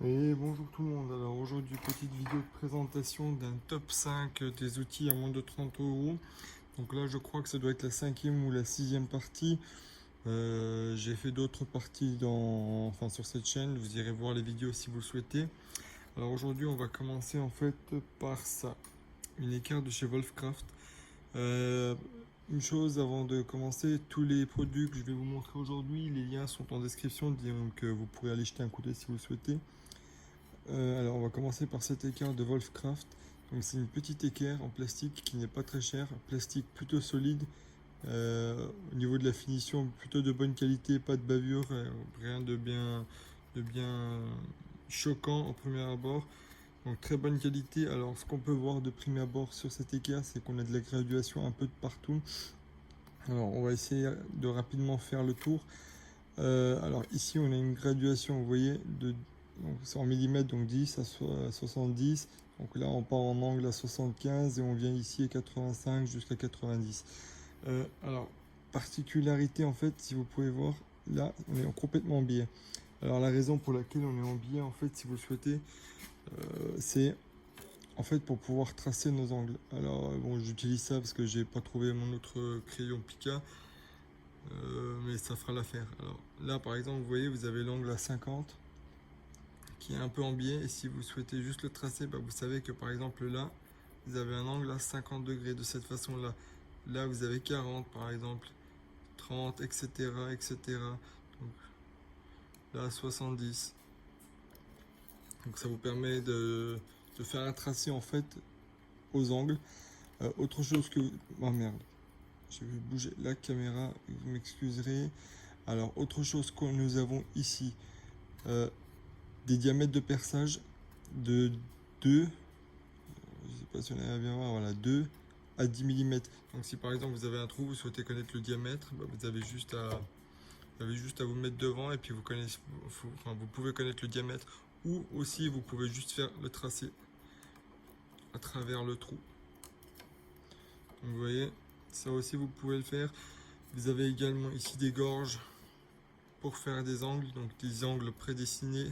Et bonjour tout le monde, alors aujourd'hui petite vidéo de présentation d'un top 5 des outils à moins de 30 euros. Donc là je crois que ça doit être la cinquième ou la sixième partie. J'ai fait d'autres parties sur cette chaîne, vous irez voir les vidéos si vous le souhaitez. Alors aujourd'hui on va commencer en fait par ça, une équerre de chez Wolfcraft. Euh, une chose avant de commencer, tous les produits que je vais vous montrer aujourd'hui, les liens sont en description, donc vous pourrez aller jeter un coup d'œil si vous le souhaitez. Alors on va commencer par cette équerre de Wolfcraft. Donc c'est une petite équerre en plastique qui n'est pas très chère, plastique plutôt solide. Au niveau de la finition, plutôt de bonne qualité, pas de bavure, rien de bien choquant au premier abord. Donc très bonne qualité. Alors ce qu'on peut voir de prime abord sur cette équerre, c'est qu'on a de la graduation un peu de partout. Alors on va essayer de rapidement faire le tour. Alors ici on a une graduation, vous voyez, c'est en millimètres, donc 10 à 70. Donc là on part en angle à 75 et on vient ici à 85 jusqu'à 90. Alors, particularité en fait, si vous pouvez voir, là on est complètement en biais. Alors la raison pour laquelle on est en biais en fait, si vous le souhaitez, c'est en fait pour pouvoir tracer nos angles. Alors bon, j'utilise ça parce que j'ai pas trouvé mon autre crayon Pica. Mais ça fera l'affaire. Alors là par exemple vous voyez vous avez l'angle à 50 qui est un peu en biais, et si vous souhaitez juste le tracer, vous savez que par exemple là vous avez un angle à 50 degrés de cette façon là. Là vous avez 40 par exemple, 30, etc., etc. Donc là 70. Donc ça vous permet de faire un tracé en fait aux angles. Autre chose que... Oh merde, je vais bouger la caméra, vous m'excuserez. Alors autre chose que nous avons ici, des diamètres de perçage de 2, je sais pas si on arrive à bien voir, voilà, 2 à 10 mm. Donc si par exemple vous avez un trou, vous souhaitez connaître le diamètre, vous avez juste à vous mettre devant et puis vous pouvez connaître le diamètre, ou aussi vous pouvez juste faire le tracé à travers le trou. Donc vous voyez, ça aussi vous pouvez le faire. Vous avez également ici des gorges pour faire des angles, donc des angles prédestinés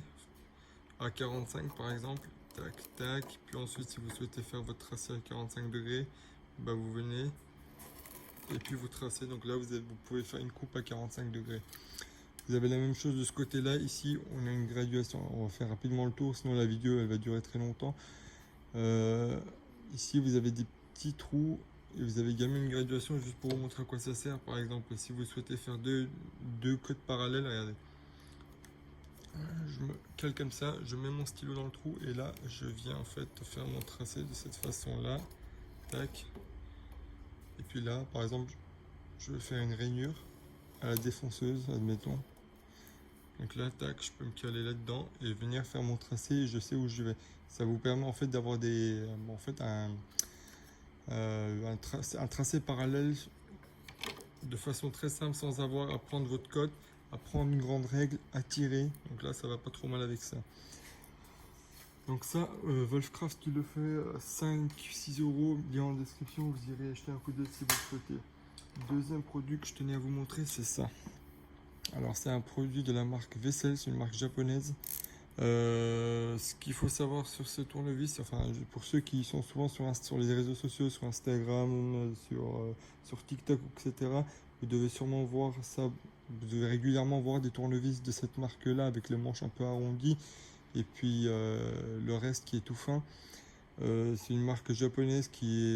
à 45 par exemple, tac tac. Puis ensuite si vous souhaitez faire votre tracé à 45 degrés, vous venez et puis vous tracez. Donc là vous pouvez faire une coupe à 45 degrés. Vous avez la même chose de ce côté là. Ici on a une graduation, on va faire rapidement le tour sinon la vidéo elle va durer très longtemps. Ici vous avez des petits trous et vous avez également une graduation juste pour vous montrer à quoi ça sert. Par exemple si vous souhaitez faire deux codes parallèles, regardez, je me cale comme ça, je mets mon stylo dans le trou et là je viens en fait faire mon tracé de cette façon là, tac. Et puis là par exemple je vais faire une rainure à la défonceuse, admettons. Donc là tac, je peux me caler là dedans et venir faire mon tracé et je sais où je vais. Ça vous permet en fait d'avoir un tracé parallèle de façon très simple, sans avoir à prendre votre code, à prendre une grande règle, à tirer. Donc là ça va pas trop mal avec ça. Donc ça, Wolfcraft qui le fait, 5-6 euros, lien en description, vous irez acheter un coup d'œil si vous le souhaitez. Deuxième produit que je tenais à vous montrer, c'est ça. Alors c'est un produit de la marque Vessel, c'est une marque japonaise. Ce qu'il faut savoir sur ce tournevis, enfin pour ceux qui sont souvent sur les réseaux sociaux, sur Instagram, sur TikTok, etc., vous devez sûrement voir ça, vous devez régulièrement voir des tournevis de cette marque-là avec les manches un peu arrondies et puis le reste qui est tout fin. C'est une marque japonaise qui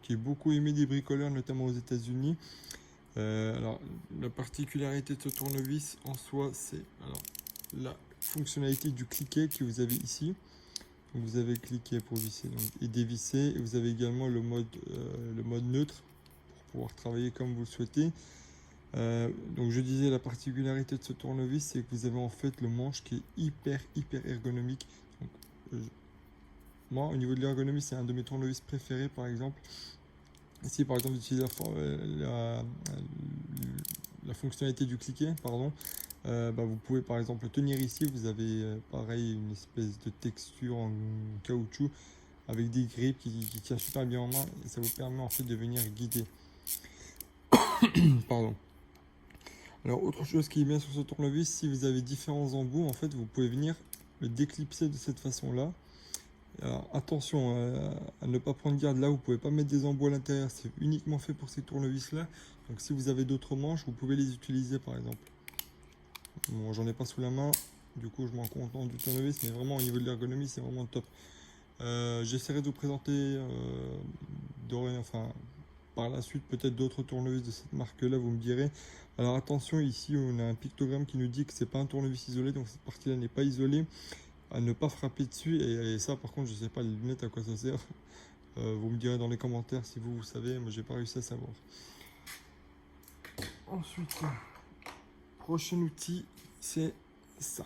est beaucoup aimée des bricoleurs, notamment aux États-Unis. Alors la particularité de ce tournevis en soi, c'est la fonctionnalité du cliquet que vous avez ici. Donc, vous avez cliqué pour visser et dévisser, et vous avez également le mode neutre pour pouvoir travailler comme vous le souhaitez. Donc je disais, la particularité de ce tournevis, c'est que vous avez en fait le manche qui est hyper ergonomique. Donc, moi au niveau de l'ergonomie, c'est un de mes tournevis préférés par exemple. Ici par exemple j'utilise la fonctionnalité du cliquet, pardon. Vous pouvez par exemple tenir ici, vous avez pareil une espèce de texture en caoutchouc avec des grippes qui tient super bien en main, et ça vous permet en fait de venir guider. Pardon. Alors autre chose qui est bien sur ce tournevis, si vous avez différents embouts, en fait vous pouvez venir le déclipser de cette façon-là. Alors attention à ne pas prendre garde là, vous pouvez pas mettre des embouts à l'intérieur, c'est uniquement fait pour ces tournevis-là. Donc si vous avez d'autres manches, vous pouvez les utiliser par exemple. Bon, j'en ai pas sous la main, du coup je m'en contente du tournevis, mais vraiment au niveau de l'ergonomie, c'est vraiment top. J'essaierai de vous présenter par la suite peut-être d'autres tournevis de cette marque-là, vous me direz. Alors attention, ici on a un pictogramme qui nous dit que c'est pas un tournevis isolé, donc cette partie-là n'est pas isolée. À ne pas frapper dessus, et ça par contre je sais pas les lunettes à quoi ça sert. Vous me direz dans les commentaires si vous savez, moi j'ai pas réussi à savoir. Ensuite, prochain outil, c'est ça.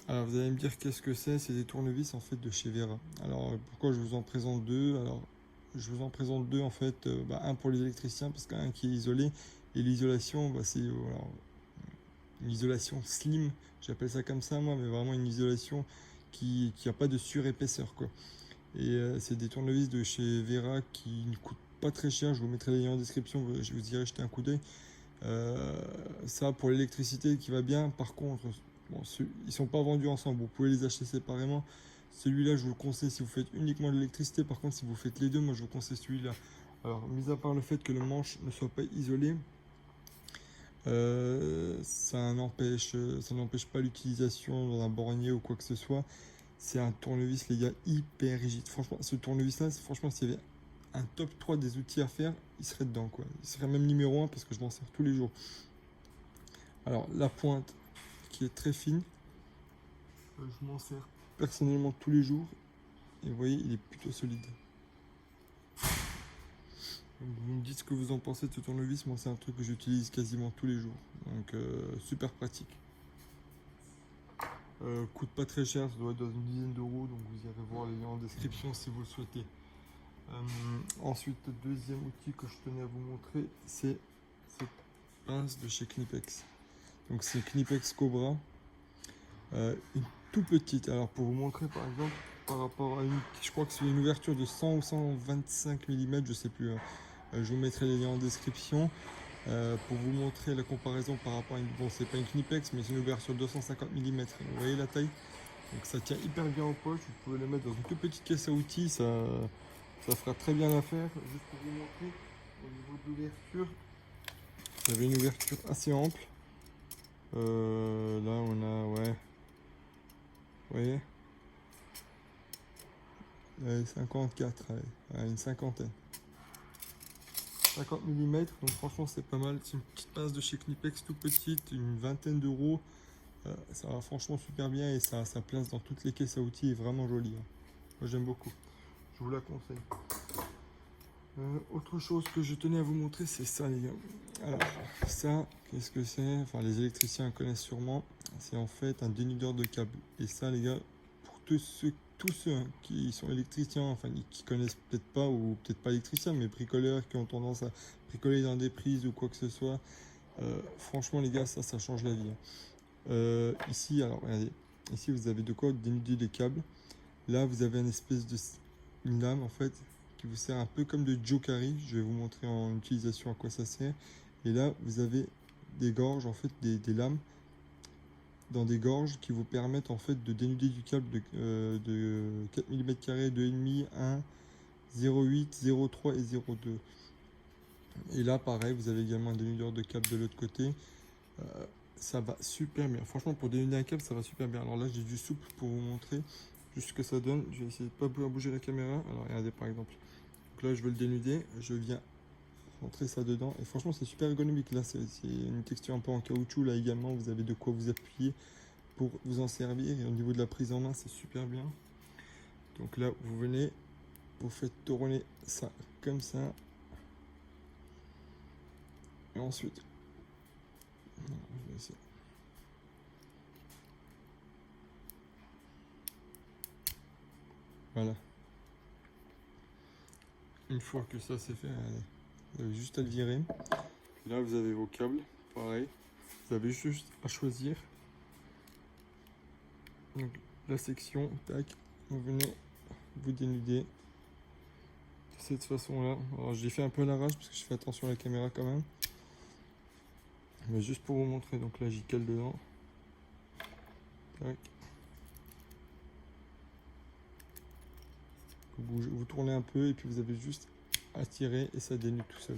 Alors vous allez me dire qu'est-ce que c'est des tournevis en fait de chez Vera. Alors pourquoi je vous en présente deux? Alors je vous en présente deux en fait, un pour les électriciens parce qu'un qui est isolé, et l'isolation c'est une isolation slim, j'appelle ça comme ça moi, mais vraiment une isolation qui a pas de surépaisseur quoi. Et c'est des tournevis de chez Vera qui ne coûtent pas très cher, je vous mettrai les liens en description, je vous dirai jeter un coup d'œil. Ça pour l'électricité qui va bien. Par contre bon, ils sont pas vendus ensemble, vous pouvez les acheter séparément. Celui-là je vous le conseille si vous faites uniquement de l'électricité. Par contre si vous faites les deux, moi je vous conseille celui-là. Alors mis à part le fait que le manche ne soit pas isolé, ça n'empêche pas l'utilisation dans un bornier ou quoi que ce soit. C'est un tournevis les gars hyper rigide. Franchement ce tournevis là, franchement s'il y avait un top 3 des outils à faire, il serait dedans quoi. Il serait même numéro 1 parce que je m'en sers tous les jours. Alors la pointe qui est très fine, je m'en sers personnellement tous les jours et vous voyez il est plutôt solide. Donc, vous me dites ce que vous en pensez de ce tournevis. Moi c'est un truc que j'utilise quasiment tous les jours, donc super pratique. Coûte pas très cher, ça doit être dans une dizaine d'euros, donc vous irez voir les liens en description si vous le souhaitez. Ensuite, le deuxième outil que je tenais à vous montrer, c'est cette pince de chez Knipex. Donc c'est Knipex Cobra, une tout petite. Alors pour vous montrer par exemple, par rapport à je crois que c'est une ouverture de 100 ou 125 mm, je sais plus. Je vous mettrai les liens en description pour vous montrer la comparaison par rapport à une. Bon, c'est pas une Knipex, mais c'est une ouverture de 250 mm. Vous voyez la taille? Donc ça tient hyper bien en poche. Vous pouvez le mettre dans une toute petite caisse à outils. Ça fera très bien l'affaire. Juste pour vous montrer, au niveau de l'ouverture, vous avez une ouverture assez ample. Là, on a, ouais, vous voyez, 54, allez, une cinquantaine. 50 mm, donc franchement, c'est pas mal. C'est une petite pince de chez Knipex, tout petite, une vingtaine d'euros. Ça va franchement super bien et ça place dans toutes les caisses à outils, est vraiment jolie. Moi, j'aime beaucoup. Je vous la conseille. Autre chose que je tenais à vous montrer, c'est ça les gars. Alors ça, qu'est-ce que c'est? Enfin les électriciens connaissent sûrement. C'est en fait un dénudeur de câbles. Et ça les gars, pour tous ceux qui sont électriciens, enfin qui connaissent peut-être pas ou peut-être pas électriciens, mais bricoleurs qui ont tendance à bricoler dans des prises ou quoi que ce soit. Franchement les gars, ça change la vie. Ici, alors regardez, ici vous avez de quoi dénuder les câbles. Là vous avez une lame en fait qui vous sert un peu comme de Jokari. Je vais vous montrer en utilisation à quoi ça sert. Et là vous avez des gorges en fait, des lames dans des gorges qui vous permettent en fait de dénuder du câble de 4 mm, 2,5, 1, 0,8, 0,3 et 0,2. Et là pareil, vous avez également un dénudeur de câble de l'autre côté. Ça va super bien. Franchement pour dénuder un câble ça va super bien. Alors là j'ai du souple pour vous montrer juste ce que ça donne. Je vais essayer de pas bouger la caméra. Alors regardez par exemple. Donc là je veux le dénuder. Je viens rentrer ça dedans. Et franchement c'est super ergonomique. Là c'est une texture un peu en caoutchouc. Là également vous avez de quoi vous appuyer pour vous en servir. Et au niveau de la prise en main c'est super bien. Donc là vous venez, vous faites tourner ça comme ça. Et ensuite, je vais essayer. Voilà. Une fois que ça c'est fait, allez, vous avez juste à le virer. Puis là vous avez vos câbles, pareil. Vous avez juste à choisir. Donc la section, tac, vous venez vous dénuder de cette façon là. Alors j'ai fait un peu à l'arrache parce que je fais attention à la caméra quand même. Mais juste pour vous montrer, donc là j'y cale dedans. Tac. vous tournez un peu et puis vous avez juste à tirer et ça dénude tout seul.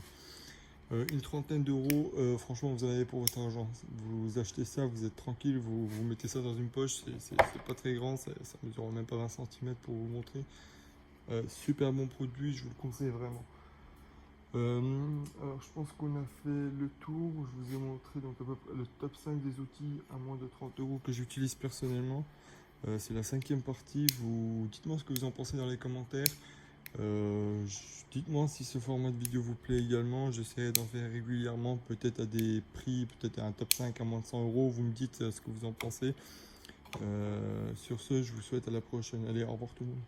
Une trentaine d'euros, franchement vous en avez pour votre argent. Vous achetez ça, vous êtes tranquille, vous mettez ça dans une poche, c'est pas très grand, ça mesure même pas 20 cm pour vous montrer. Super bon produit, je vous le conseille vraiment. Alors je pense qu'on a fait le tour, je vous ai montré donc à peu près le top 5 des outils à moins de 30 euros que j'utilise personnellement. C'est la 5e partie, dites-moi ce que vous en pensez dans les commentaires. Dites-moi si ce format de vidéo vous plaît également, j'essaierai d'en faire régulièrement, peut-être à des prix, peut-être à un top 5 à moins de 100 euros, vous me dites ce que vous en pensez. Sur ce, je vous souhaite à la prochaine, allez au revoir tout le monde.